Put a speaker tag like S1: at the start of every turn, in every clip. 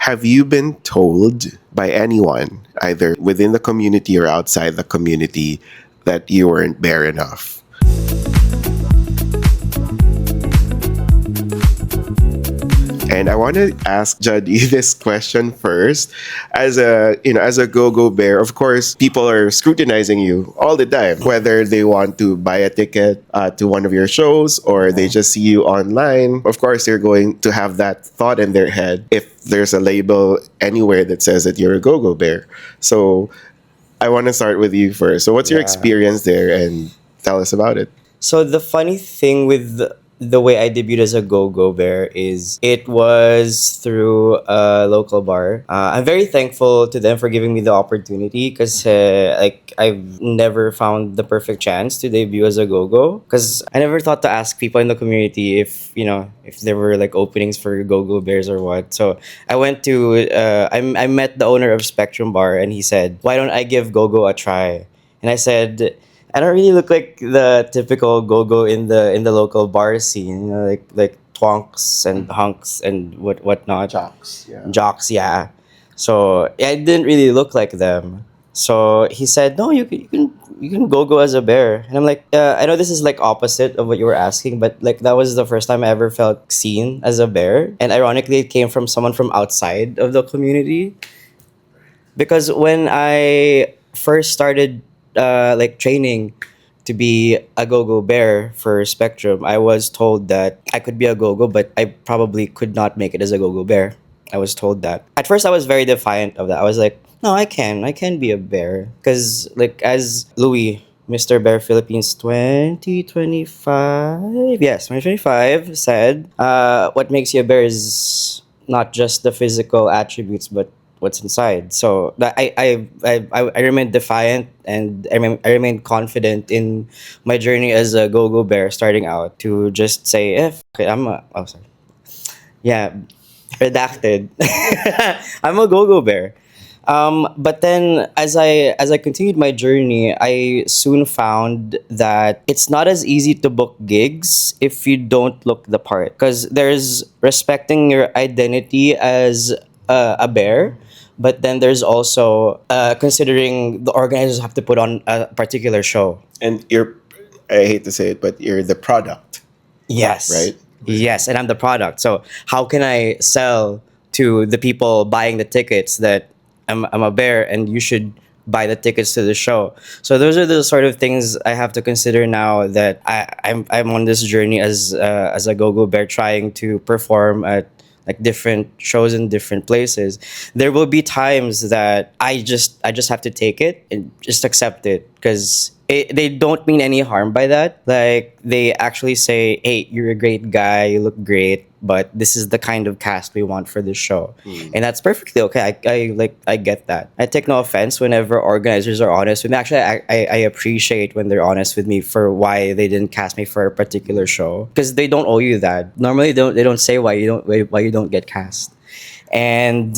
S1: Have you been told by anyone, either within the community or outside the community, that you weren't bare enough? And I want to ask Jody this question first. As a go-go bear, of course, people are scrutinizing you all the time, whether they want to buy a ticket to one of your shows or they just see you online. Of course, they're going to have that thought in their head if there's a label anywhere that says that you're a go-go bear. So I want to start with you first. So what's your
S2: Yeah.
S1: experience there, and tell us about it?
S2: So the funny thing with the way I debuted as a go-go bear is it was through a local bar. I'm very thankful to them for giving me the opportunity because like I've never found the perfect chance to debut as a go-go because I never thought to ask people in the community if if there were like openings for go-go bears or what. So I went to I met the owner of Spectrum Bar and he said, "Why don't I give go-go a try?" And I said, I don't really look like the typical go-go in the local bar scene, like twonks and hunks and whatnot.
S1: Jocks, yeah.
S2: Jocks, yeah. So I didn't really look like them. So he said, "No, you can go as a bear." And I'm like, I know this is like opposite of what you were asking, but like that was the first time I ever felt seen as a bear. And ironically, it came from someone from outside of the community because when I first started like training to be a go-go bear for Spectrum, I was told that I could be a go-go, but I probably could not make it as a go-go bear. I was told that. At first, I was very defiant of that. I was like, no, I can be a bear. Because, like, as Louis, Mr. Bear Philippines 2025, yes, 2025 said, what makes you a bear is not just the physical attributes, but what's inside. So I remain defiant and I remain confident in my journey as a go-go bear starting out to just say, if okay, oh sorry. Yeah, redacted. I'm a go-go bear. But then as I continued my journey, I soon found that it's not as easy to book gigs if you don't look the part. Because there's respecting your identity as a bear, but then there's also considering the organizers have to put on a particular show.
S1: And I hate to say it, but you're the product,
S2: Yes.
S1: right?
S2: Yes, and I'm the product. So how can I sell to the people buying the tickets that I'm a bear and you should buy the tickets to the show? So those are the sort of things I have to consider now that I'm on this journey as a go-go bear trying to perform at like different shows in different places. There will be times that I just have to take it and just accept it because they don't mean any harm by that. Like they actually say, "Hey, you're a great guy. You look great, but this is the kind of cast we want for this show," and that's perfectly okay. I get that. I take no offense whenever organizers are honest with me. Actually, I appreciate when they're honest with me for why they didn't cast me for a particular show because they don't owe you that. Normally, they don't say why you don't get cast. And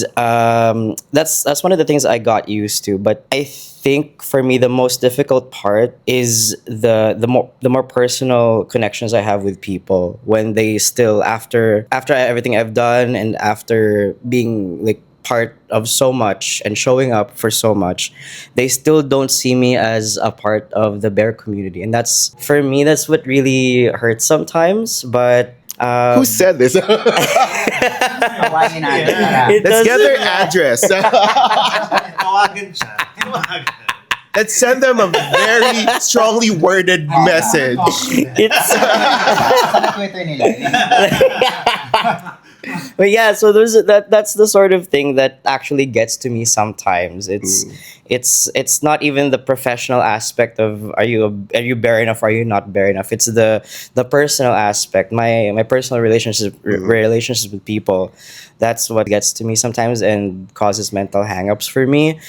S2: that's one of the things I got used to. But I think for me the most difficult part is the more personal connections I have with people when they still after everything I've done and after being like part of so much and showing up for so much, they still don't see me as a part of the bear community, and that's for me that's what really hurts sometimes. But
S1: Who said this?
S3: Tawagin natin para.
S2: It
S1: Let's get their
S2: doesn't-
S1: address.
S4: Tawagan siya. Tawagan.
S1: Let's send them a very strongly worded message.
S2: It's
S3: Sa Twitter nila.
S2: but yeah, so that's the sort of thing that actually gets to me sometimes. It's not even the professional aspect of are you bare enough, are you not bare enough. It's the personal aspect, my personal relationships with people. That's what gets to me sometimes and causes mental hangups for me.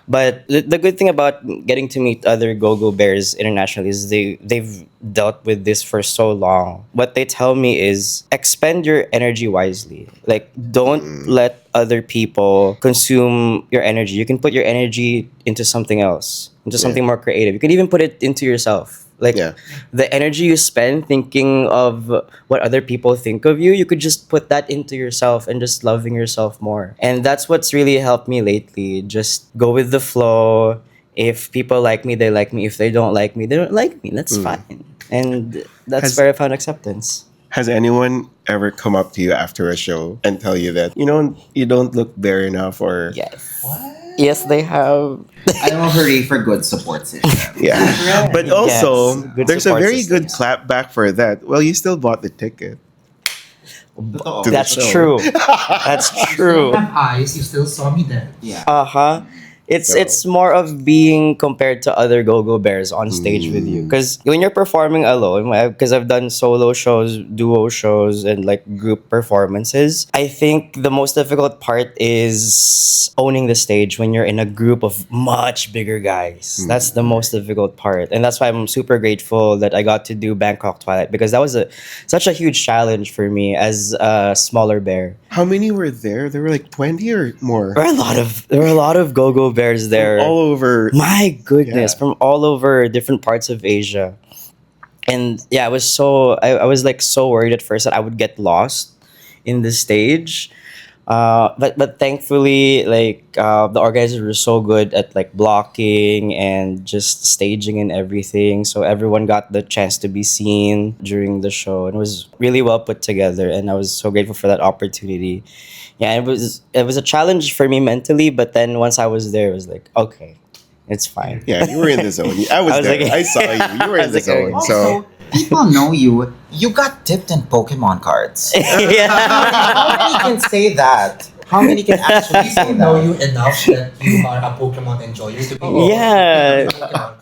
S2: But the good thing about getting to meet other go-go bears internationally is they've dealt with this for so long. What they tell me is expend your energy wisely. Like don't let other people consume your energy. You can put your energy into something else, into something more creative. You can even put it into yourself. Like
S1: Yeah.
S2: the energy you spend thinking of what other people think of you, you could just put that into yourself and just loving yourself more. And that's what's really helped me lately. Just go with the flow. If people like me, they like me. If they don't like me, they don't like me. That's fine. And that's
S1: Has
S2: where I found acceptance.
S1: Has anyone ever come up to you after a show and tell you that you don't look bare enough, or
S2: Yes. Yes, they have.
S3: I don't hurry for good support system.
S1: yeah? But also,
S2: Yes, good
S1: there's a
S2: support
S1: very
S2: system.
S1: good clap back for that. Well, you still bought the ticket.
S3: Totoo.
S1: To the
S2: That's
S1: show.
S2: true. That's true.
S5: have eyes, you still saw me then.
S3: Yeah.
S2: Uh-huh. It's
S1: So-
S2: it's more of being compared to other go-go bears on stage with you, because when you're performing alone, because I've done solo shows, duo shows, and like group performances, I think the most difficult part is owning the stage when you're in a group of much bigger guys. That's the most difficult part, and that's why I'm super grateful that I got to do Bangkok Twilight, because that was such a huge challenge for me as a smaller bear.
S1: How many were there? There were like 20 or more.
S2: There were a lot of go-go bears there.
S1: All over.
S2: My goodness,
S1: Yeah.
S2: from all over different parts of Asia. And yeah, I was like so worried at first that I would get lost in the stage. But thankfully, like the organizers were so good at like blocking and just staging and everything, so everyone got the chance to be seen during the show, and it was really well put together. And I was so grateful for that opportunity. Yeah, it was a challenge for me mentally, but then once I was there, it was like, okay, it's fine.
S1: Yeah, you were in the zone. I was,
S2: I was
S1: there.
S2: like-
S1: I saw you. You were
S2: I
S1: in
S2: was
S1: the
S2: like,
S1: zone. So
S3: Also, people know you. You got tipped in Pokemon cards.
S2: Yeah.
S3: How many can say that? How many can actually say
S5: People know
S3: that?
S5: you enough that you are a Pokemon enjoyer to be.
S2: Yeah.
S5: Pokemon.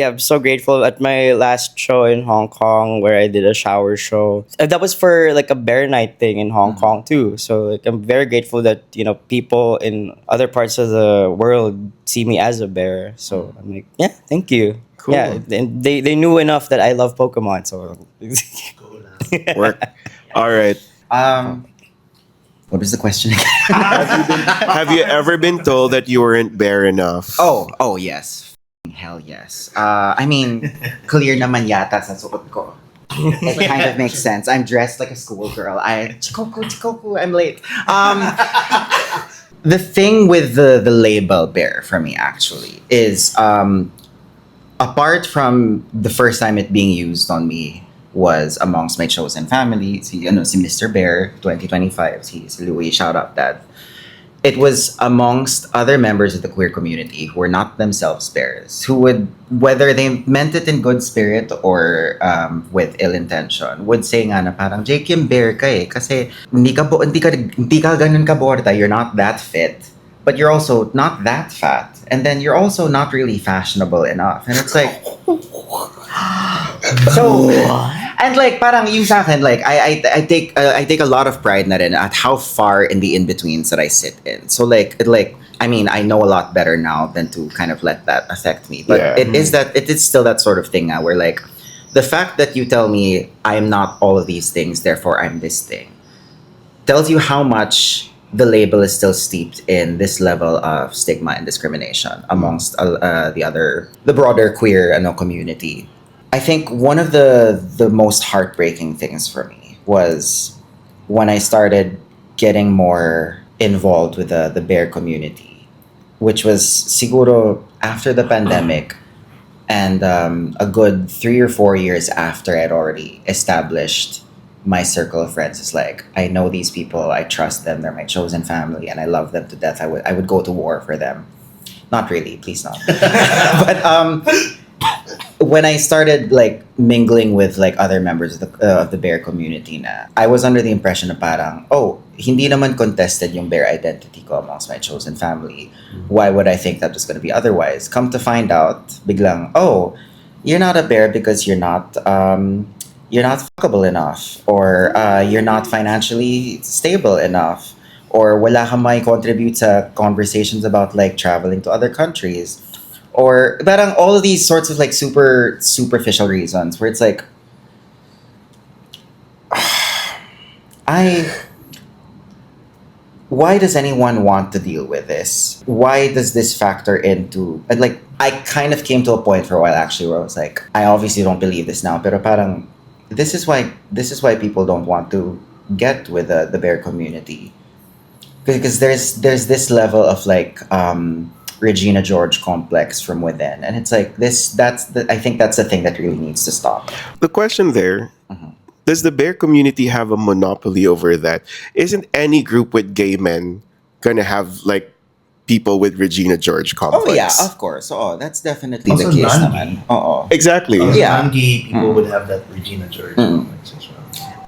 S2: I'm so grateful. At my last show in Hong Kong, where I did a shower show, that was for like a bear night thing in Hong Kong too. So like I'm very grateful that people in other parts of the world see me as a bear. So I'm like, yeah, thank you.
S1: Cool.
S2: Yeah, and they knew enough that I love Pokemon. So
S1: work. All right.
S3: What was the question again?
S1: Have you ever been told that you weren't bare enough?
S3: Oh yes. Hell yes. I mean, clear naman yata sa suot ko. It kind of makes sense. I'm dressed like a schoolgirl. Chikoku, I'm late. The thing with the label bear for me actually is apart from the first time it being used on me was amongst my chosen family, si Mr. Bear 2025, si Louis, shout out that. It was amongst other members of the queer community who were not themselves bears, who would, whether they meant it in good spirit or with ill intention, would say nga na parang, Jake, yung bear ka eh, kasi hindi ka ganun kaborta, you're not that fit, but you're also not that fat, and then you're also not really fashionable enough. And it's like, so, and like parang yung sa akin, like I take a lot of pride na rin at how far in the in-betweens that I sit in. So like I mean, I know a lot better now than to kind of let that affect me. But
S1: Yeah.
S3: it is still that sort of thing now where like the fact that you tell me I'm not all of these things, therefore I'm this thing, tells you how much the label is still steeped in this level of stigma and discrimination amongst the broader queer community. I think one of the most heartbreaking things for me was when I started getting more involved with the bear community, which was siguro after the pandemic and a good 3 or 4 years after I'd already established my circle of friends. Is like, I know these people, I trust them, they're my chosen family, and I love them to death. I would go to war for them. Not really, please not. But when I started like mingling with like other members of the bear community na, I was under the impression na parang, oh, hindi naman contested yung bear identity ko amongst my chosen family. Why would I think that was going to be otherwise? Come to find out, biglang, oh, you're not a bear because you're not fuckable enough, or you're not financially stable enough, or wala kang may contribute sa conversations about like traveling to other countries, or parang all of these sorts of like super superficial reasons where it's like why does anyone want to deal with this? Why does this factor into, and like, I kind of came to a point for a while actually where I was like, I obviously don't believe this now, pero parang this is why people don't want to get with the bear community, because there's this level of like Regina George complex from within, and it's like I think that's the thing that really needs to stop.
S1: The question there, does the bear community have a monopoly over that? Isn't any group with gay men gonna have like people with Regina George complex?
S3: Oh yeah, of course. Oh, that's definitely
S4: Also
S3: the case
S4: non-gay.
S3: naman. Oh.
S1: Exactly.
S3: Yeah.
S4: Non-gay people would have that Regina George complex as well.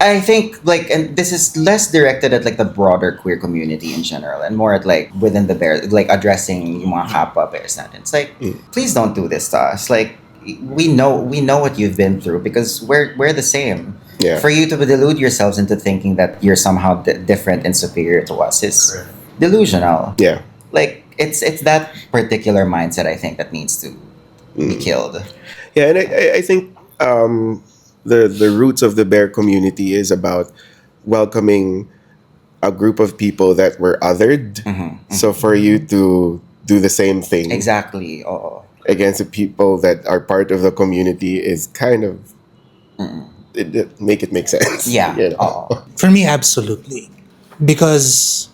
S3: I think like, and this is less directed at like the broader queer community in general, and more at like within the bear, like addressing yung mga kapwa bears natin. It's like, please don't do this to us. Like, we know what you've been through, because we're the same.
S1: Yeah.
S3: For you to delude yourselves into thinking that you're somehow different and superior to us is
S4: Correct.
S3: delusional.
S1: Yeah.
S3: Like, it's that particular mindset, I think, that needs to be killed.
S1: Yeah, and I think the roots of the bear community is about welcoming a group of people that were othered. So for you to do the same thing
S3: Exactly. Oh.
S1: against the people that are part of the community is kind of make it make sense.
S3: Yeah.
S1: You know?
S3: Oh.
S6: For me, absolutely. Because,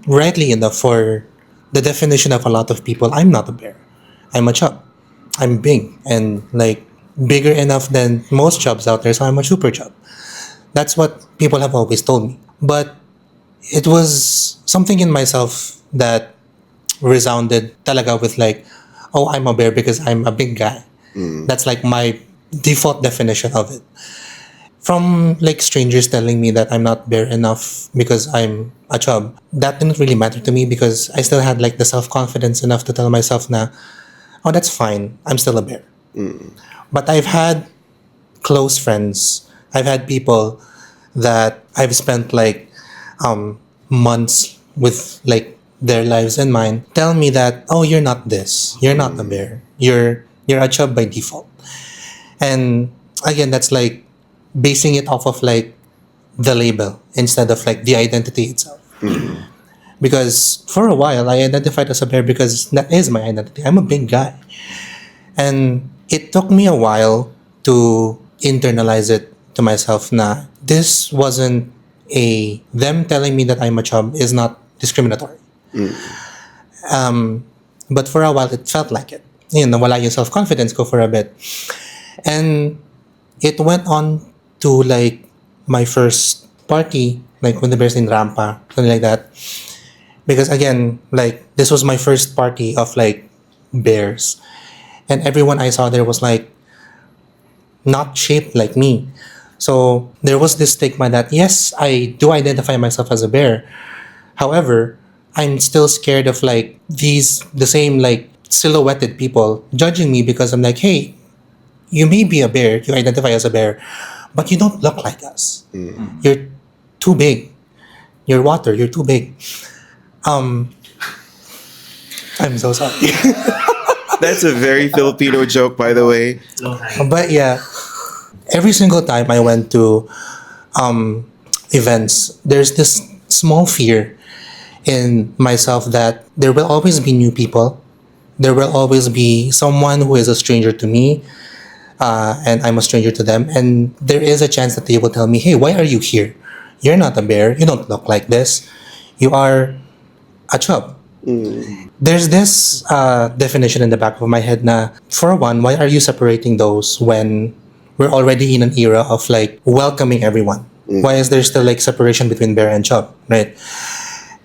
S6: rightly enough, for the definition of a lot of people, I'm not a bear. I'm a chub. I'm big and like bigger enough than most chubs out there, so I'm a super chub. That's what people have always told me. But it was something in myself that resounded talaga with like, oh, I'm a bear because I'm a big guy. That's like my default definition of it. From like strangers telling me that I'm not bear enough because I'm a chub, that didn't really matter to me because I still had like the self-confidence enough to tell myself na, oh, that's fine, I'm still a bear. But I've had close friends, I've had people that I've spent like months with like their lives and mine tell me that, oh, you're not this, you're not a bear, you're a chub by default. And again, that's like basing it off of like the label instead of like the identity itself. Because for a while I identified as a bear because that is my identity. I'm a big guy. And it took me a while to internalize it to myself na this wasn't them telling me that I'm a chub is not discriminatory. But for a while it felt like it. You know, nawala yung self-confidence ko for a bit. And it went on to like my first party, like when the bears in Rampa, something like that. Because again, like this was my first party of like bears. And everyone I saw there was like not shaped like me. So there was this stigma that yes, I do identify myself as a bear. However, I'm still scared of like the same like silhouetted people judging me because I'm like, hey, you may be a bear, you identify as a bear, but you don't look like us. You're too big. You're water, you're too big. I'm so sorry.
S1: That's a very Filipino joke, by the way.
S6: But yeah, every single time I went to events, there's this small fear in myself that there will always be new people. There will always be someone who is a stranger to me, and I'm a stranger to them. And there is a chance that they will tell me, hey, why are you here? You're not a bear. You don't look like this. You are a chub. There's this definition in the back of my head na, for one, why are you separating those when we're already in an era of like welcoming everyone? Why is there still like separation between bear and chub, right?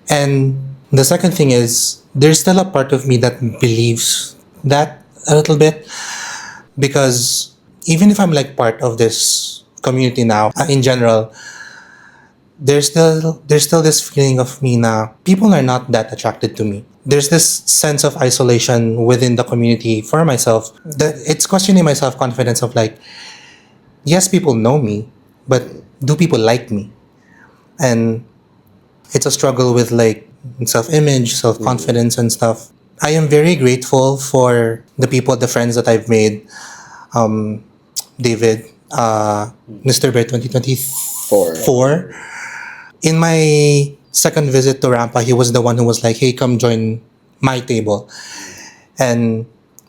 S6: And the second thing is, there's still a part of me that believes that a little bit, because even if I'm like part of this community now, in general, there's still this feeling of me na people are not that attracted to me. There's this sense of isolation within the community for myself that it's questioning my self-confidence of like, yes, people know me, but do people like me? And it's a struggle with like self-image, self-confidence and stuff. I am very grateful for the people, the friends that I've made. David, Mr. Bear 2024. In my second visit to Rampa, he was the one who was like, "Hey, come join my table." And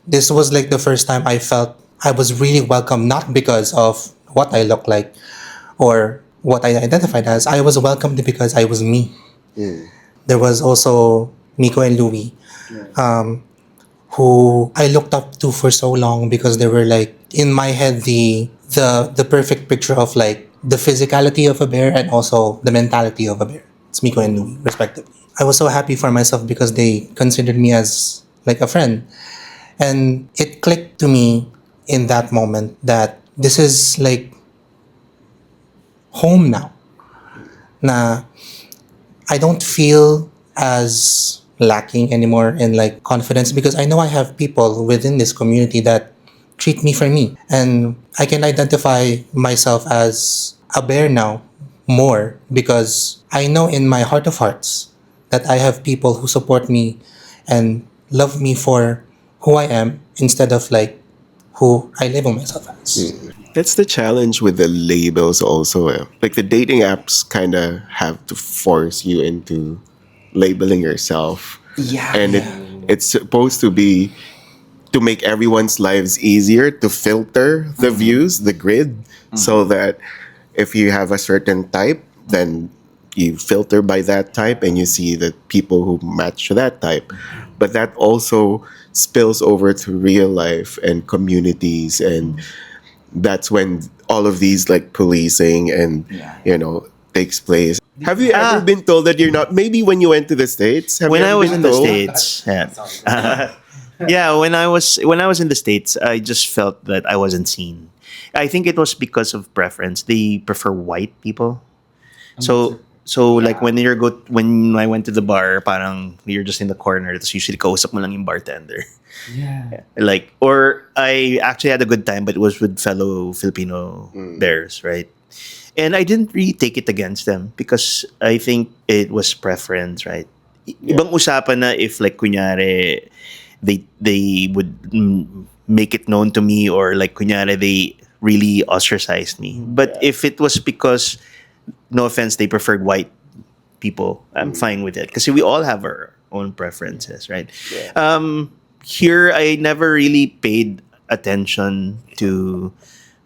S6: this was like the first time I felt I was really welcome, not because of what I look like or what I identified as. I was welcomed because I was me. There was also Miko and Louie, who I looked up to for so long because they were like in my head the perfect picture of like the physicality of a bear and also the mentality of a bear. It's Miko and Louie, respectively. I was so happy for myself because they considered me as like a friend. And it clicked to me in that moment that this is like home now. Na I don't feel as lacking anymore in like confidence because I know I have people within this community that treat me for me. And I can identify myself as a bear now more because I know in my heart of hearts that I have people who support me and love me for who I am instead of like who I label myself as.
S1: That's the challenge with the labels also. Like the dating apps kind of have to force you into labeling yourself.
S3: Yeah.
S1: And it's supposed to be to make everyone's lives easier to filter the views, the grid, so that if you have a certain type, then you filter by that type and you see the people who match to that type. But that also spills over to real life and communities, and that's when all of these like policing and takes place. Have you ever been told that you're not? Maybe when you went to the States, have
S7: When
S1: you
S7: I
S1: ever
S7: was
S1: been
S7: in the
S1: told?
S7: States, yeah. Yeah, when I was in the States, I just felt that I wasn't seen. I think it was because of preference. They prefer white people. So like when I went to the bar, parang you're just in the corner. Tapos usually kausap mo lang yung bartender.
S3: Yeah.
S7: Like, or I actually had a good time, but it was with fellow Filipino bears, right? And I didn't really take it against them because I think it was preference, right? Ibang usapan na if like kunyari they would make it known to me, or like kunyari they really ostracized me. But if it was because, no offense, they preferred white people, I'm fine with it because we all have our own preferences, right? Here, I never really paid attention to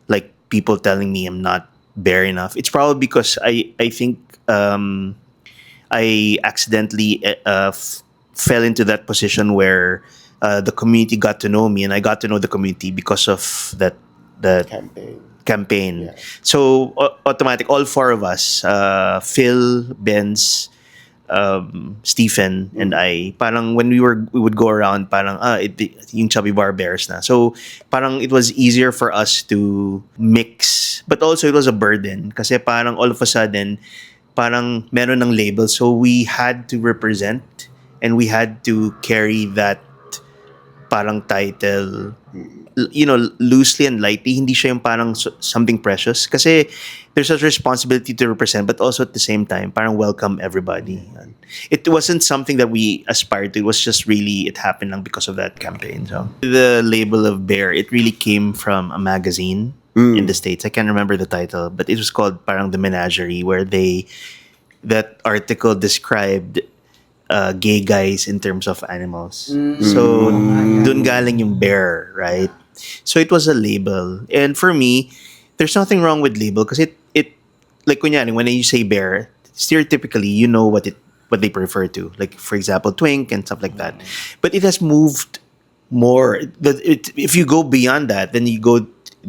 S7: like people telling me I'm not bare enough. It's probably because I think I accidentally fell into that position where the community got to know me, and I got to know the community because of that campaign. So automatic, all four of us, Phil, Benz, Stephen, and I, parang when we would go around, parang yung chubby bar bears na. So parang it was easier for us to mix, but also it was a burden kasi parang all of a sudden parang meron ng label, so we had to represent and we had to carry that parang title, loosely and lightly. Hindi siya yung parang something precious. Kasi there's a responsibility to represent, but also at the same time, parang welcome everybody. It wasn't something that we aspired to. It was just really, it happened lang because of that campaign. So the label of bear, it really came from a magazine in the States. I can't remember the title, but it was called parang The Menagerie, where that article described gay guys in terms of animals. So, dun galing yung bear, right? So, it was a label. And for me, there's nothing wrong with label because it like kunyari, when you say bear, stereotypically, you know what they prefer to. Like, for example, twink and stuff like that. But it has moved more. If you go beyond that, then you go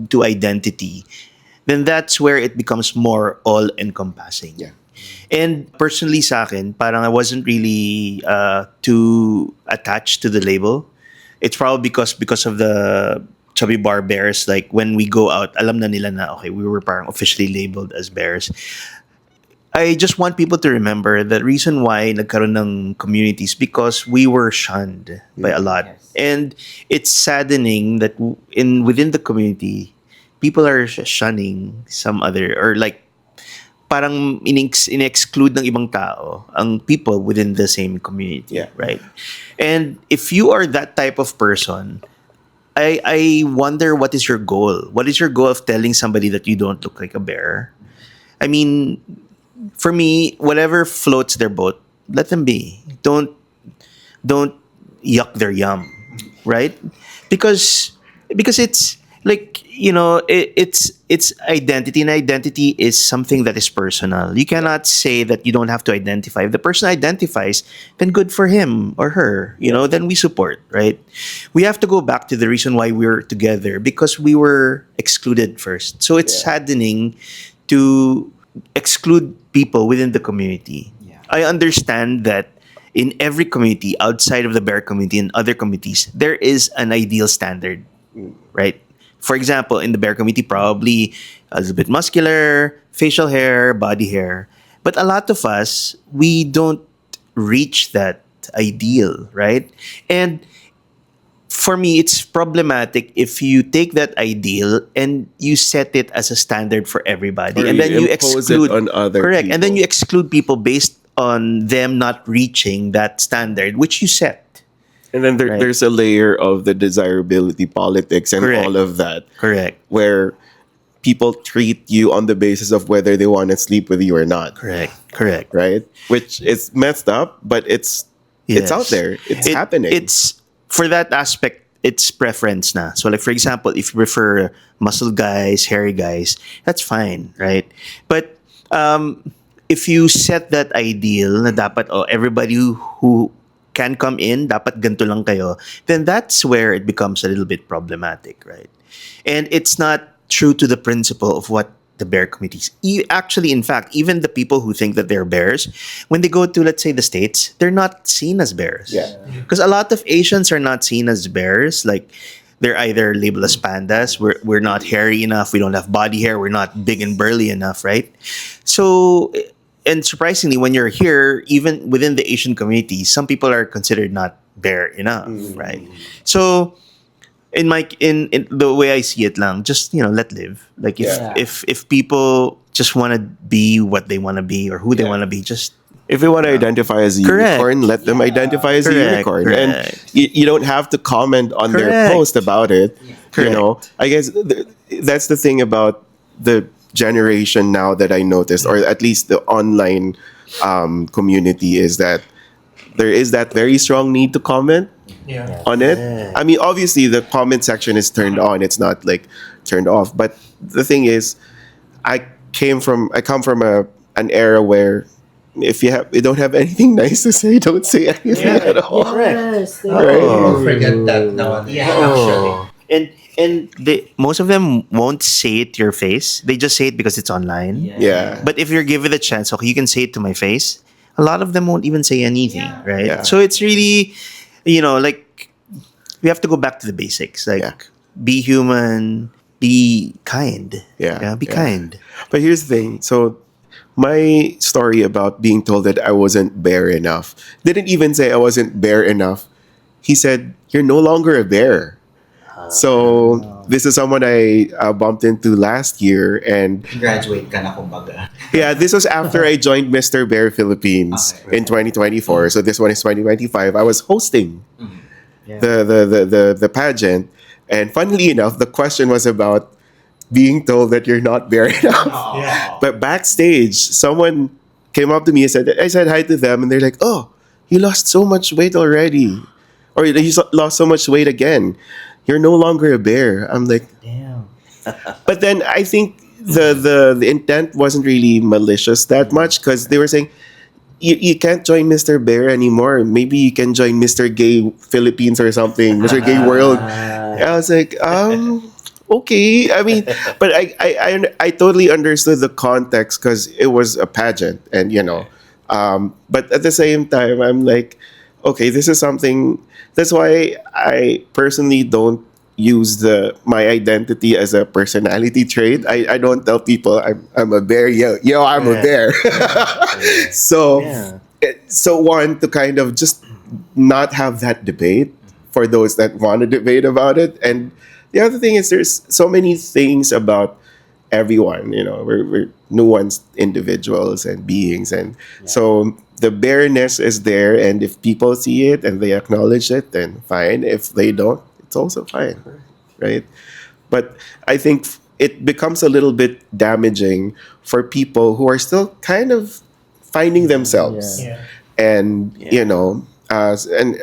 S7: to identity, then that's where it becomes more all-encompassing.
S1: Yeah.
S7: And personally sa akin, parang I wasn't really too attached to the label. It's probably because of the chubby bar bears. Like when we go out, alam na nila na, okay, we were parang officially labeled as bears. I just want people to remember the reason why nagkaroon ng communities because we were shunned by a lot.
S3: Yes.
S7: And it's saddening that within the community, people are shunning some other, or like parang in-exclude ng ibang tao ang people within the same community, right? And if you are that type of person, I wonder what is your goal? What is your goal of telling somebody that you don't look like a bear? I mean, for me, whatever floats their boat, let them be. Don't yuck their yum, right? Because it's like, it's identity, and identity is something that is personal. You cannot say that you don't have to identify. If the person identifies, then good for him or her. Then we support, right? We have to go back to the reason why we're together, because we were excluded first. So it's saddening to exclude people within the community.
S3: Yeah.
S7: I understand that in every community outside of the bear community and other communities, there is an ideal standard, right? For example, in the bear community, probably a little bit muscular, facial hair, body hair. But a lot of us, we don't reach that ideal, right? And for me, it's problematic if you take that ideal and you set it as a standard for everybody,
S1: Or
S7: and then
S1: you
S7: you
S1: impose it
S7: exclude
S1: on other
S7: correct, and then
S1: people.
S7: you exclude people based on them not reaching that standard which you set.
S1: And then
S7: Right.
S1: there's a layer of the desirability politics and
S7: Correct.
S1: all of that,
S7: Correct.
S1: where people treat you on the basis of whether they want to sleep with you or not,
S7: Correct. Correct.
S1: right? Which is messed up, but it's out
S7: Yes.
S1: there. It's
S7: It-
S1: happening.
S7: It's for that aspect. It's preference na. So, like for example, if you prefer muscle guys, hairy guys, that's fine, right? But if you set that ideal na dapat everybody who can come in, dapat ganito lang kayo, then that's where it becomes a little bit problematic, right? And it's not true to the principle of what the bear communities. Actually, in fact, even the people who think that they're bears, when they go to, let's say, the States, they're not seen as bears.
S1: Yeah.
S7: Because a lot of Asians are not seen as bears. Like, they're either labeled as pandas. We're not hairy enough. We don't have body hair. We're not big and burly enough, right? So, and surprisingly, when you're here, even within the Asian community, some people are considered not bear enough, right? So, in the way I see it lang, just let live. Like if
S1: Yeah.
S7: if people just want to be what they want to be or who they
S1: Yeah.
S7: want to be, just
S1: If they want to identify as a
S7: Correct.
S1: unicorn, let them identify as a
S7: Correct,
S1: unicorn. And
S7: correct.
S1: you don't have to comment on their
S7: Correct.
S1: post about it.
S7: Correct.
S1: I guess that's the thing about the generation now that I noticed, or at least the online community, is that there is that very strong need to comment
S6: Yeah.
S1: on it. I mean, obviously, the comment section is turned on. It's not like turned off. But the thing is, I come from an era where if you don't have anything nice to say, don't say anything at all.
S5: Don't forget that now.
S3: Yeah,
S5: Actually.
S7: and most of them won't say it to your face. They just say it because it's online.
S1: Yeah.
S7: But if you're given the chance, okay, you can say it to my face. A lot of them won't even say anything, right?
S1: Yeah.
S7: So it's really, like, we have to go back to the basics. Like,
S1: Yeah.
S7: be human, be kind.
S1: Yeah,
S7: Be
S1: yeah.
S7: kind.
S1: But here's the thing. So my story about being told that I wasn't bear enough didn't even say I wasn't bear enough. He said, "You're no longer a bear." So this is someone I bumped into last year, and
S3: Graduate ka na kumbaga.
S1: yeah, this was after I joined Mr. Bear Philippines
S3: Okay.
S1: in 2024. So this one is 2025. I was hosting
S2: Yeah.
S1: the pageant, and funnily enough, the question was about being told that you're not bear enough.
S6: Yeah.
S1: But backstage, someone came up to me and said, I said hi to them, and they're like, "Oh, you lost so much weight already, or you lost so much weight again. You're no longer a bear." I'm like,
S2: Damn.
S1: but then I think the intent wasn't really malicious that much, because they were saying you can't join Mr. Bear anymore. Maybe you can join Mr. Gay Philippines or something, Mr. Gay World. I was like, okay. I mean, but I totally understood the context because it was a pageant, and but at the same time, I'm like, okay, this is something. That's why I personally don't use my identity as a personality trait. I don't tell people I'm a bear. Yo, I'm a bear. So
S7: Yeah.
S1: so one, to kind of just not have that debate for those that want to debate about it. And the other thing is, there's so many things about everyone. We're nuanced individuals and beings, and so the bareness is there. And if people see it and they acknowledge it, then fine. If they don't, it's also fine, right? But I think it becomes a little bit damaging for people who are still kind of finding themselves.
S5: Yeah.
S1: And and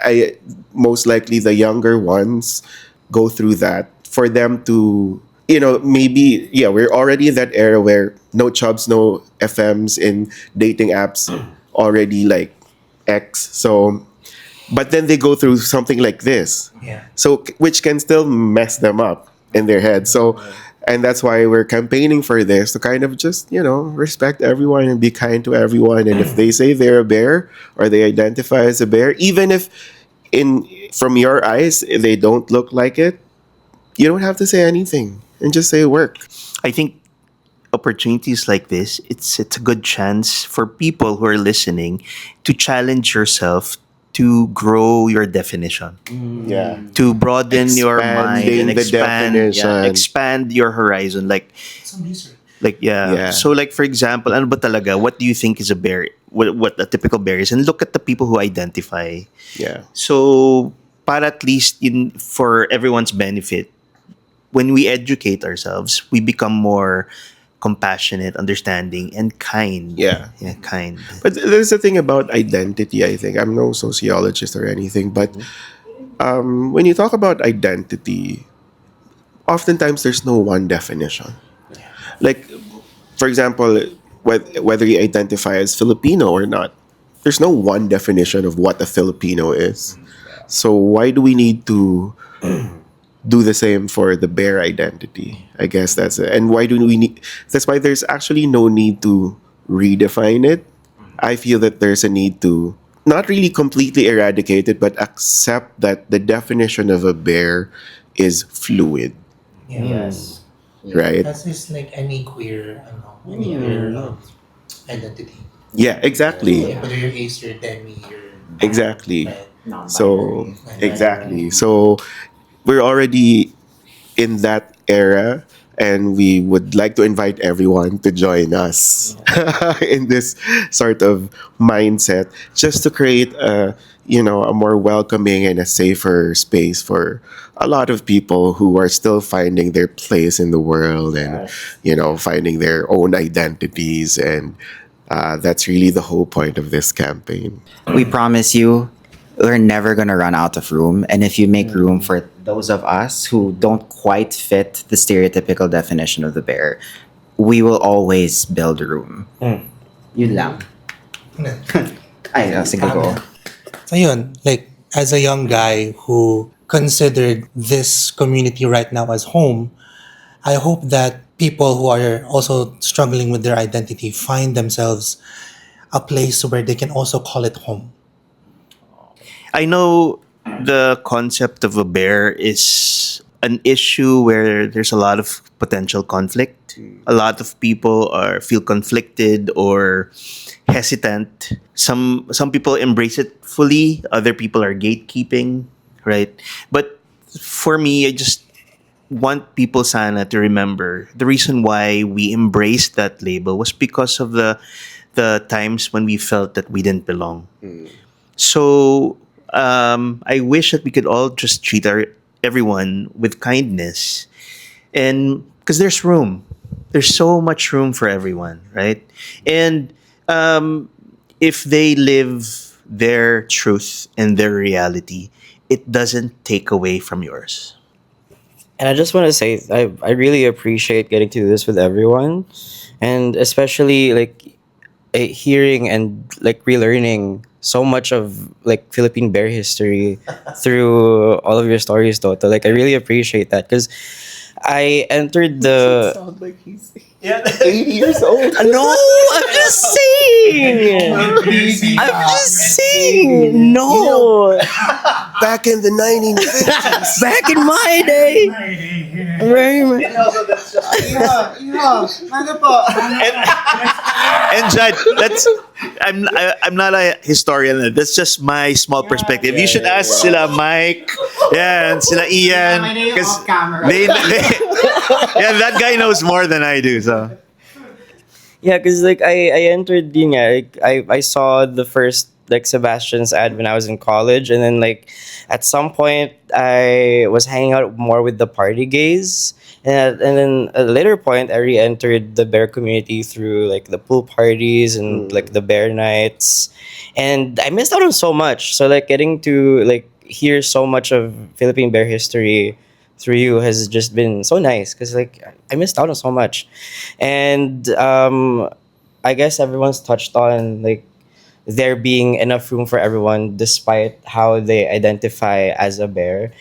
S1: I most likely the younger ones go through that for them to maybe we're already in that era where no chubs, no FMs in dating apps already like X. So but then they go through something like this,
S5: Yeah.
S1: so which can still mess them up in their head. So and that's why we're campaigning for this, to kind of just respect everyone and be kind to everyone. And if they say they're a bear or they identify as a bear, even if in from your eyes they don't look like it, you don't have to say anything and just say work.
S7: I think opportunities like this, it's a good chance for people who are listening to challenge yourself, to grow your definition,
S1: Yeah.
S7: to broaden your mind
S1: Expanding
S7: and
S1: the definition.
S7: expand your horizon.
S5: Some research.
S1: Yeah.
S7: So like for example, ano ba talaga? What do you think is a bear? What a typical bear is? And look at the people who identify.
S1: Yeah.
S7: So para at least for everyone's benefit, when we educate ourselves, we become more compassionate, understanding, and kind.
S1: Yeah.
S7: Kind.
S1: But there's the thing about identity, I think. I'm no sociologist or anything, but when you talk about identity, oftentimes there's no one definition. Like, for example, whether you identify as Filipino or not, there's no one definition of what a Filipino is. So why do we need to do the same for the bear identity? I guess that's it. And why do we need? That's why there's actually no need to redefine it. I feel that there's a need to not really completely eradicate it, but accept that the definition of a bear is fluid,
S5: Yeah.
S3: Yes.
S1: right?
S5: That's just like any queer, any queer identity.
S1: Yeah, exactly.
S5: Whether you're ace, you're demi, you're
S1: Exactly.
S5: right.
S1: So
S5: Non-binary.
S1: exactly. So we're already in that era, and we would like to invite everyone to join us in this sort of mindset, just to create a more welcoming and a safer space for a lot of people who are still finding their place in the world, and finding their own identities. And that's really the whole point of this campaign.
S3: We promise you, we're never gonna run out of room. And if you make room for those of us who don't quite fit the stereotypical definition of the bear, we will always build room. Yun lang. Ay, sige go.
S6: So yun, like as a young guy who considered this community right now as home, I hope that people who are also struggling with their identity find themselves a place where they can also call it home.
S7: I know the concept of a bear is an issue where there's a lot of potential conflict. A lot of people feel conflicted or hesitant. Some people embrace it fully. Other people are gatekeeping, right? But for me, I just want people sana to remember the reason why we embraced that label was because of the times when we felt that we didn't belong. So I wish that we could all just treat everyone with kindness, and because there's so much room for everyone, right? And if they live their truth and their reality, it doesn't take away from yours.
S2: And I just want to say, I really appreciate getting to do this with everyone, and especially like hearing and like relearning so much of like Philippine bear history through all of your stories, Toto. Like I really appreciate that because I entered the.
S1: Sound like he's 80 years old.
S2: No, I'm just saying. I'm just saying. No,
S1: Back in the 1950s.
S2: back in my day. Very much.
S7: And Jad, I'm not a historian. That's just my small perspective. You should ask sila Mike, yeah, and sila Ian, because yeah, that guy knows more than I do. So
S2: Yeah, because like I entered yun nga, like I saw the first like Sebastian's ad when I was in college, and then like at some point I was hanging out more with the party gays, and then at a later point I re-entered the bear community through like the pool parties and like the bear nights, and I missed out on so much. So like getting to like hear so much of Philippine bear history through you has just been so nice because like I missed out on so much, and I guess everyone's touched on like there being enough room for everyone despite how they identify as a bear.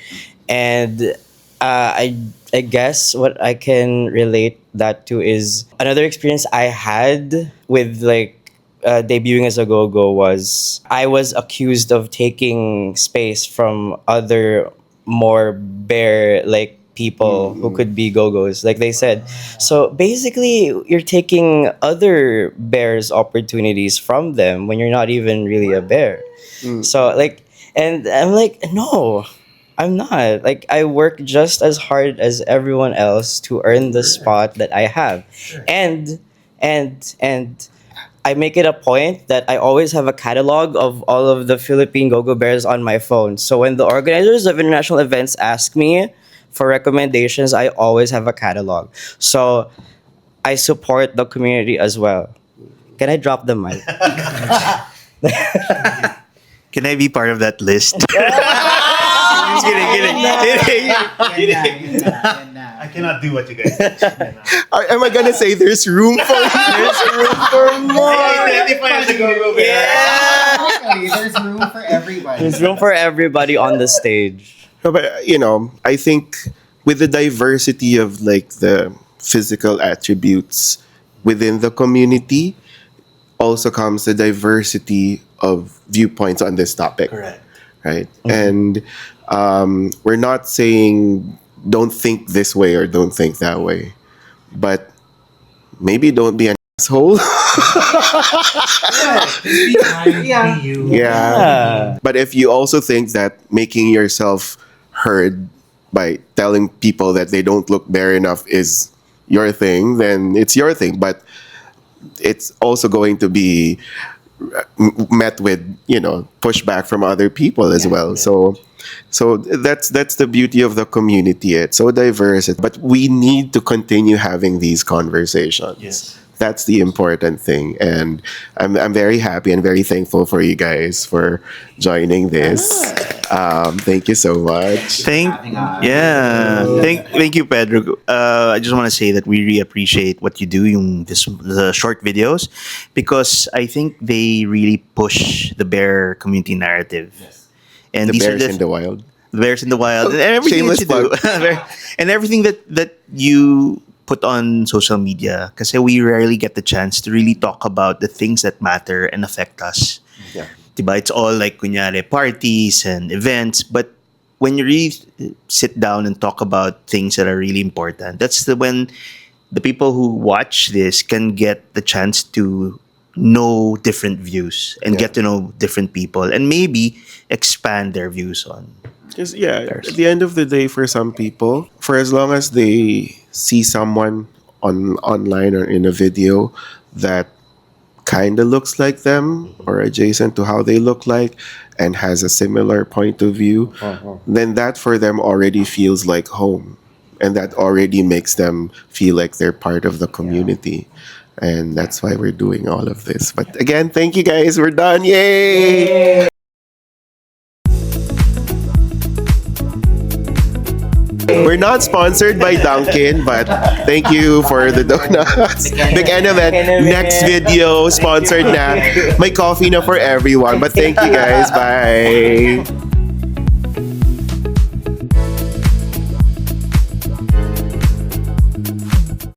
S2: And I guess what I can relate that to is another experience I had with like debuting as a go-go was I was accused of taking space from other more bear like people who could be go-go's, like they said. So basically you're taking other bears opportunities from them when you're not even really a bear. So like, and I'm like, no, I'm not. Like I work just as hard as everyone else to earn the spot that I have. And I make it a point that I always have a catalog of all of the Philippine Go-Go Bears on my phone. So when the organizers of international events ask me for recommendations, I always have a catalog. So I support the community as well. Can I drop the mic?
S7: Can I be part of that list? Just kidding.
S4: I cannot do what you guys do.
S1: Am I gonna say there's room for more?
S4: Identify as a go-go bear.
S3: Exactly. There's room for everybody.
S2: There's room for everybody on the stage.
S1: No, but I think with the diversity of like the physical attributes within the community, also comes the diversity of viewpoints on this topic.
S4: Correct.
S1: Right? And we're not saying don't think this way or don't think that way, but maybe don't be an asshole.
S6: Be kind,
S3: Yeah.
S6: be you.
S1: Yeah. But if you also think that making yourself heard by telling people that they don't look bare enough is your thing, then it's your thing. But it's also going to be met with pushback from other people as well. So that's the beauty of the community. It's so diverse, but we need to continue having these conversations.
S4: Yes.
S1: That's the important thing, and I'm very happy and very thankful for you guys for joining this. Thank you so much.
S7: Thank you, Pedro. I just want to say that we really appreciate what you do, the short videos, because I think they really push the bear community narrative.
S4: Yes.
S7: And
S1: The
S7: these are
S1: bears in the wild.
S7: the bears in the wild, and everything
S1: Shameless
S7: that you do, and everything that you put on social media. Because we rarely get the chance to really talk about the things that matter and affect us.
S1: Yeah.
S7: Diba? It's all like kunyari parties and events, but when you really sit down and talk about things that are really important, that's when the people who watch this can get the chance to know different views and get to know different people and maybe expand their views on.
S1: Because at the end of the day, for some people, for as long as they see someone online or in a video that kind of looks like them or adjacent to how they look like and has a similar point of view, then that for them already feels like home. And that already makes them feel like they're part of the community. And that's why we're doing all of this. But again, thank you guys. We're done. Yay! We're not sponsored by Dunkin', but thank you for the donuts. Big end of it. Next video, sponsored na. May coffee na for everyone. But thank you guys. Bye.